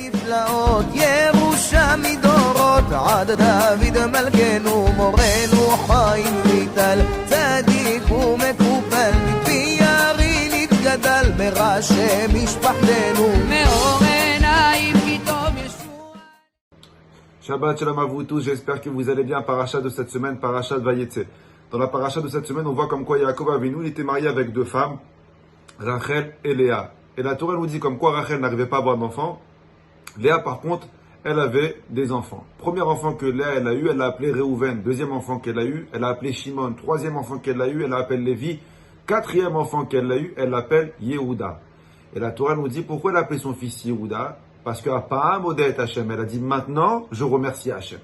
נפלאות, ירושה מדורות, עד דוד מלכנו, מורנו חיים ויטל, צדיק ומקופל, מפי ירי נתגדל, מראשי משפחתנו, מאור עיניים כי טוב ישוע. Shabbat Shalom à vous tous, j'espère que vous allez bien. Paracha de cette semaine, Paracha de Vayetze. Dans la paracha de cette semaine, on voit comme quoi Yaakov Avinu, il était marié avec deux femmes, Rachel et Léa. Et la Torah nous dit comme quoi Rachel n'arrivait pas à avoir d'enfants. Léa, par contre, elle avait des enfants. Premier enfant que Léa elle a eu, elle l'a appelé Réhouven. Deuxième enfant qu'elle a eu, elle l'a appelé Shimon. Troisième enfant qu'elle a eu, elle l'appelle Lévi. Quatrième enfant qu'elle a eu, elle l'appelle Yehuda. Et la Torah nous dit pourquoi elle a appelé son fils Yehuda. Parce qu'Apa'am Odet Hashem, elle a dit maintenant je remercie Hashem.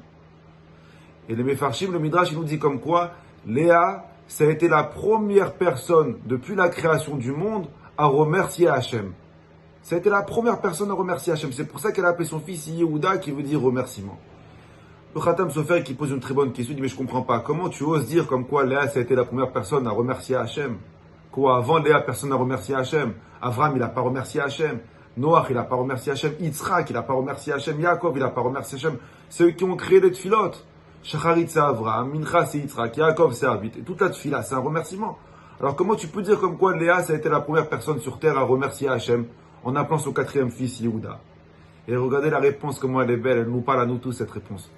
Et les Mefarshim, le Midrash, il nous dit comme quoi Léa, ça a été la première personne depuis la création du monde à remercier Hashem. Ça a été la première personne à remercier Hashem. C'est pour ça qu'elle a appelé son fils Yehuda, qui veut dire remerciement. Le Khatam Sofer qui pose une très bonne question, il dit mais je comprends pas. Comment tu oses dire comme quoi Léa, ça a été la première personne à remercier Hashem? Quoi, avant Léa, personne n'a remercié Hashem. Avram, il n'a pas remercié Hashem. Noach, il n'a pas remercié Hashem. Yitzhak, il n'a pas remercié Hashem. Yaakov, il n'a pas remercié Hashem. C'est eux qui ont créé les tfilotes. Shacharit, c'est Avram. Mincha, c'est Yitzhak. Yaakov, c'est Avit. Et toute la tfila, c'est un remerciement. Alors comment tu peux dire comme quoi Léa, ça a été la première personne sur terre à remercier Hashem en appelant son quatrième fils Yehuda? Et regardez la réponse, comment elle est belle. Elle nous parle à nous tous, cette réponse.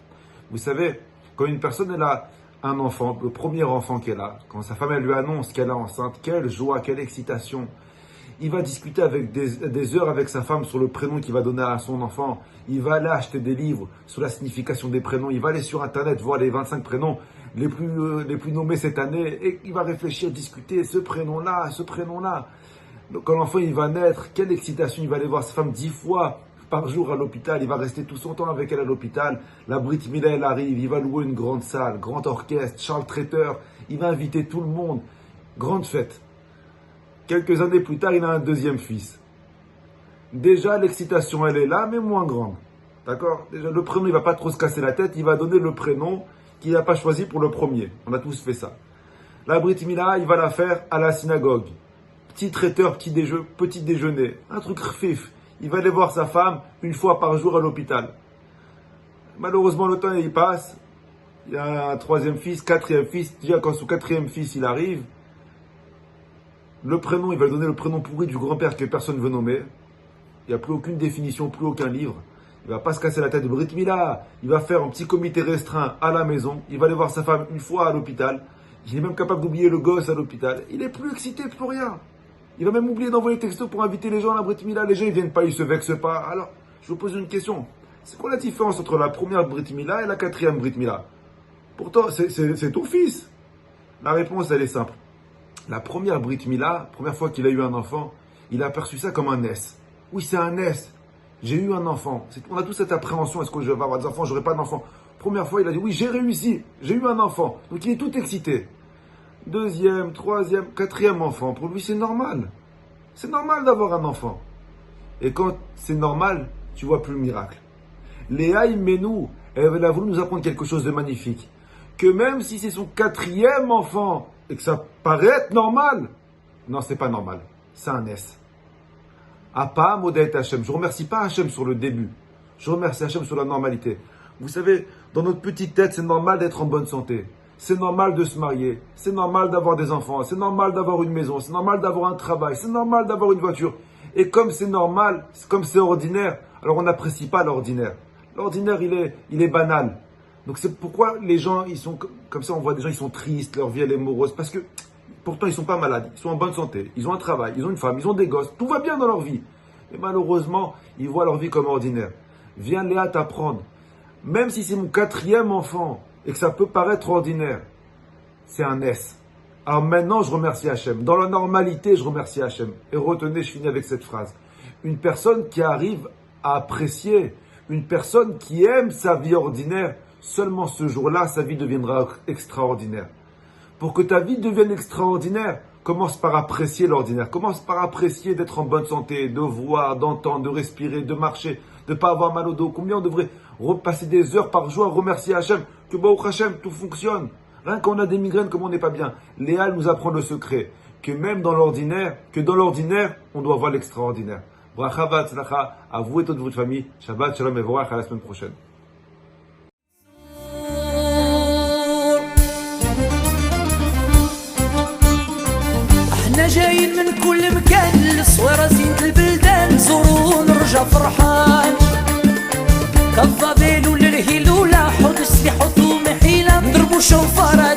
Vous savez, quand une personne elle a un enfant, le premier enfant qu'elle a, quand sa femme elle lui annonce qu'elle est enceinte, quelle joie, quelle excitation. Il va discuter avec des heures avec sa femme sur le prénom qu'il va donner à son enfant. Il va aller acheter des livres sur la signification des prénoms. Il va aller sur Internet voir les 25 prénoms les plus nommés cette année. Et il va réfléchir, discuter ce prénom-là, ce prénom-là. Donc, quand l'enfant il va naître, quelle excitation. Il va aller voir sa femme 10 fois par jour à l'hôpital. Il va rester tout son temps avec elle à l'hôpital. La Brit Mila, elle arrive. Il va louer une grande salle, grand orchestre, Charles Traiteur. Il va inviter tout le monde. Grande fête. Quelques années plus tard, il a un deuxième fils. Déjà, l'excitation, elle est là, mais moins grande. D'accord? Déjà, le prénom, il va pas trop se casser la tête. Il va donner le prénom qu'il n'a pas choisi pour le premier. On a tous fait ça. La Brit Mila, il va la faire à la synagogue. Petit traiteur, petit déjeuner. Un truc rfif. Il va aller voir sa femme une fois par jour à l'hôpital. Malheureusement, le temps, il passe. Il y a un troisième fils, quatrième fils. Déjà, quand son quatrième fils, il arrive, le prénom, il va lui donner le prénom pourri du grand-père que personne ne veut nommer. Il n'y a plus aucune définition, plus aucun livre. Il ne va pas se casser la tête de Brit Mila. Il va faire un petit comité restreint à la maison. Il va aller voir sa femme une fois à l'hôpital. Il est même capable d'oublier le gosse à l'hôpital. Il est plus excité pour rien. Il va même oublier d'envoyer des textos pour inviter les gens à la Brit Mila. Les gens, ils viennent pas, ils se vexent pas. Alors, je vous pose une question. C'est quoi la différence entre la première Brit Mila et la quatrième Brit Mila? Pourtant, c'est ton fils. La réponse, elle est simple. La première Brit Mila, première fois qu'il a eu un enfant, il a perçu ça comme un S. Oui, c'est un S. J'ai eu un enfant. On a tous cette appréhension. Est-ce que je vais avoir des enfants? J'aurai pas d'enfants. Première fois, il a dit oui, j'ai réussi. J'ai eu un enfant. Donc il est tout excité. Deuxième, troisième, quatrième enfant. Pour lui, c'est normal. C'est normal d'avoir un enfant. Et quand c'est normal, tu vois plus le miracle. Léa Imenou, elle a voulu nous apprendre quelque chose de magnifique. Que même si c'est son quatrième enfant, et que ça paraît être normal. Non, c'est pas normal. C'est un S. Apa'am Odet Hashem. Je remercie pas Hashem sur le début. Je remercie Hashem sur la normalité. Vous savez, dans notre petite tête, c'est normal d'être en bonne santé. C'est normal de se marier. C'est normal d'avoir des enfants. C'est normal d'avoir une maison. C'est normal d'avoir un travail. C'est normal d'avoir une voiture. Et comme c'est normal, comme c'est ordinaire, alors on n'apprécie pas l'ordinaire. L'ordinaire, il est banal. Donc c'est pourquoi les gens, ils sont comme ça, on voit des gens, ils sont tristes, leur vie elle est morose, parce que pourtant ils sont pas malades, ils sont en bonne santé, ils ont un travail, ils ont une femme, ils ont des gosses, tout va bien dans leur vie. Mais malheureusement, ils voient leur vie comme ordinaire. Viens Léa t'apprendre, même si c'est mon quatrième enfant et que ça peut paraître ordinaire, c'est un S. Alors maintenant, je remercie Hachem. Dans la normalité, je remercie Hachem. Et retenez, je finis avec cette phrase. Une personne qui arrive à apprécier, une personne qui aime sa vie ordinaire, seulement ce jour-là, sa vie deviendra extraordinaire. Pour que ta vie devienne extraordinaire, commence par apprécier l'ordinaire. Commence par apprécier d'être en bonne santé, de voir, d'entendre, de respirer, de marcher, de ne pas avoir mal au dos. Combien on devrait repasser des heures par jour à remercier Hachem, que Baruch Hachem, tout fonctionne. Rien qu'on a des migraines, comme on n'est pas bien. Léa nous apprend le secret, que même dans l'ordinaire, on doit voir l'extraordinaire. Bracha v'atzlacha à vous et toute votre famille. Shabbat Shalom et Vorach, à la semaine prochaine. احنا جايين من كل مكان للصويرة زينة البلدان نزورو ونرجع فرحان كالضبيل وللهيل ولا حوض السلاح وثوم حيلة نضربو شوفارة